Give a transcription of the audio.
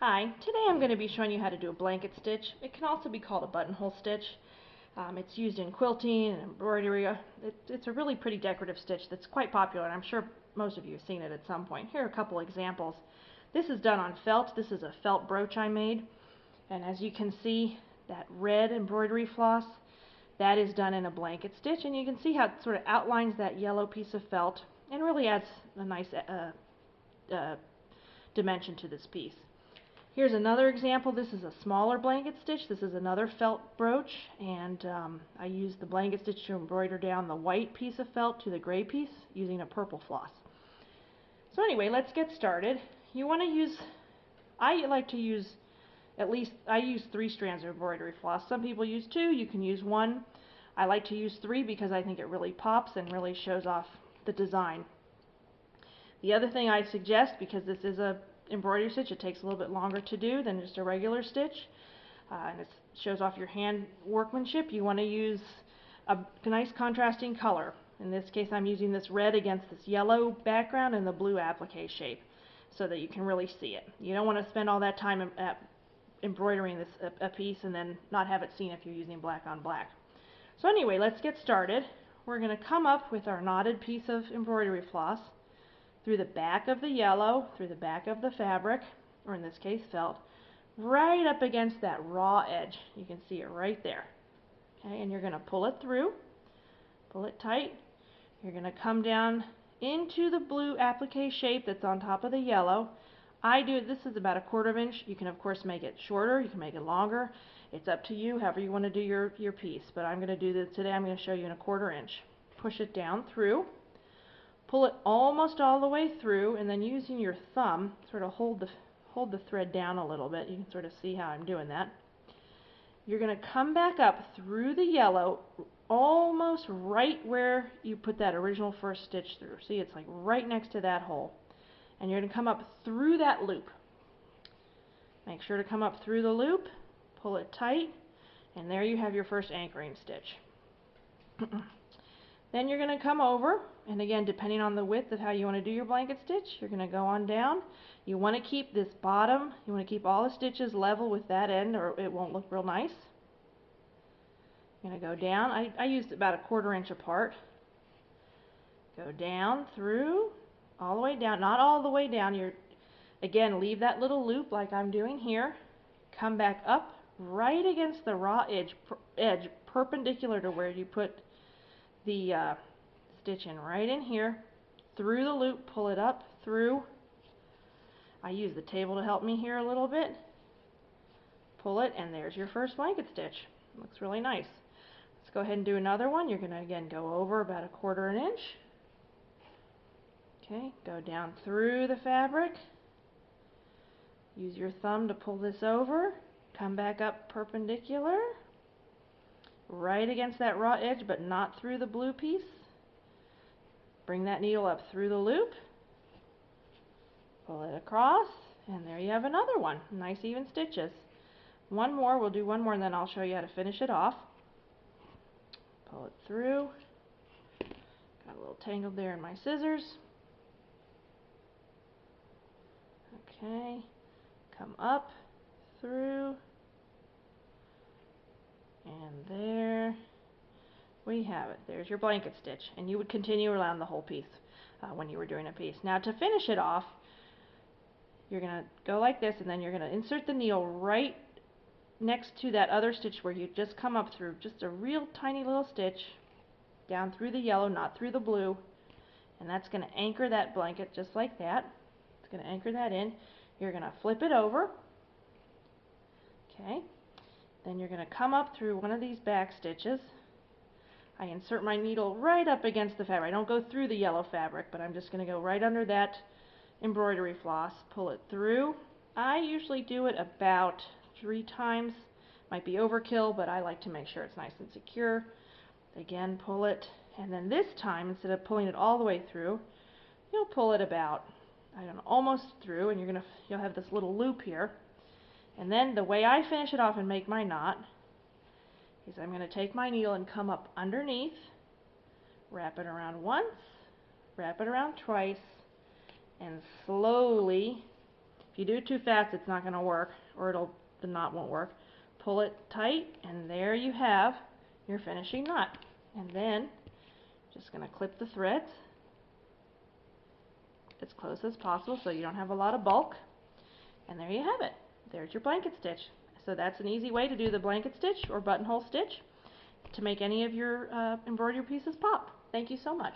Hi, today I'm going to be showing you how to do a blanket stitch. It can also be called a buttonhole stitch. It's used in quilting and embroidery. It's a really pretty decorative stitch that's quite popular, and I'm sure most of you have seen it at some point. Here are a couple examples. This is done on felt. This is a felt brooch I made, and as you can see, that red embroidery floss, that is done in a blanket stitch, and you can see how it sort of outlines that yellow piece of felt and really adds a nice dimension to this piece. Here's another example. This is a smaller blanket stitch. This is another felt brooch, and I used the blanket stitch to embroider down the white piece of felt to the gray piece using a purple floss. So anyway, let's get started. You want to use, I like to use I use 3 strands of embroidery floss. Some people use 2, you can use 1. I like to use 3 because I think it really pops and really shows off the design. The other thing I suggest, because this is a embroidery stitch, it takes a little bit longer to do than just a regular stitch, and it shows off your hand workmanship. You want to use a nice contrasting color. In this case, I'm using this red against this yellow background and the blue applique shape so that you can really see it. You don't want to spend all that time embroidering this a piece and then not have it seen if you're using black on black. So anyway, let's get started. We're going to come up with our knotted piece of embroidery floss through the back of the yellow, through the back of the fabric, or in this case felt, right up against that raw edge. You can see it right there. Okay, and you're going to pull it through, pull it tight. You're going to come down into the blue applique shape that's on top of the yellow. This is about a 1/4 inch. You can of course make it shorter, you can make it longer. It's up to you, however you want to do your piece. But I'm going to do this today. I'm going to show you in a 1/4 inch. Push it down through. Pull it almost all the way through, and then using your thumb, sort of hold the thread down a little bit. You can sort of see how I'm doing that. You're going to come back up through the yellow, almost right where you put that original first stitch through. See, it's like right next to that hole. And you're going to come up through that loop. Make sure to come up through the loop, pull it tight, and there you have your first anchoring stitch. Then you're going to come over, and again, depending on the width of how you want to do your blanket stitch, you're going to go on down. You want to keep this bottom, you want to keep all the stitches level with that end or it won't look real nice. You're going to go down. I used about a 1/4 inch apart. Go down through, all the way down, not all the way down. Again, leave that little loop like I'm doing here. Come back up right against the raw edge perpendicular to where you put the stitch in, right in here, through the loop, pull it up, through. I use the table to help me here a little bit. Pull it, and there's your first blanket stitch. Looks really nice. Let's go ahead and do another one. You're going to again go over about a 1/4 inch. Okay, go down through the fabric. Use your thumb to pull this over. Come back up perpendicular, right against that raw edge, but not through the blue piece. Bring that needle up through the loop, pull it across, and there you have another one. Nice even stitches. One more, we'll do one more, and then I'll show you how to finish it off. Pull it through. Got a little tangled there in my scissors. Okay, come up, through, and there we have it. There's your blanket stitch, and you would continue around the whole piece when you were doing a piece. Now to finish it off, you're going to go like this, and then you're going to insert the needle right next to that other stitch where you just come up through, just a real tiny little stitch down through the yellow, not through the blue, and that's going to anchor that blanket just like that. It's going to anchor that in. You're going to flip it over. Okay. Then you're going to come up through one of these back stitches. I insert my needle right up against the fabric. I don't go through the yellow fabric, but I'm just going to go right under that embroidery floss, pull it through. I usually do it about 3 times. Might be overkill, but I like to make sure it's nice and secure. Again, pull it, and then this time, instead of pulling it all the way through, you'll pull it about, I don't know, almost through, and you'll have this little loop here. And then the way I finish it off and make my knot is I'm going to take my needle and come up underneath, wrap it around once, wrap it around twice, and slowly, if you do it too fast, it's not going to work, or the knot won't work. Pull it tight, and there you have your finishing knot. And then, just going to clip the threads as close as possible so you don't have a lot of bulk. And there you have it. There's your blanket stitch. So that's an easy way to do the blanket stitch or buttonhole stitch to make any of your embroidery pieces pop. Thank you so much.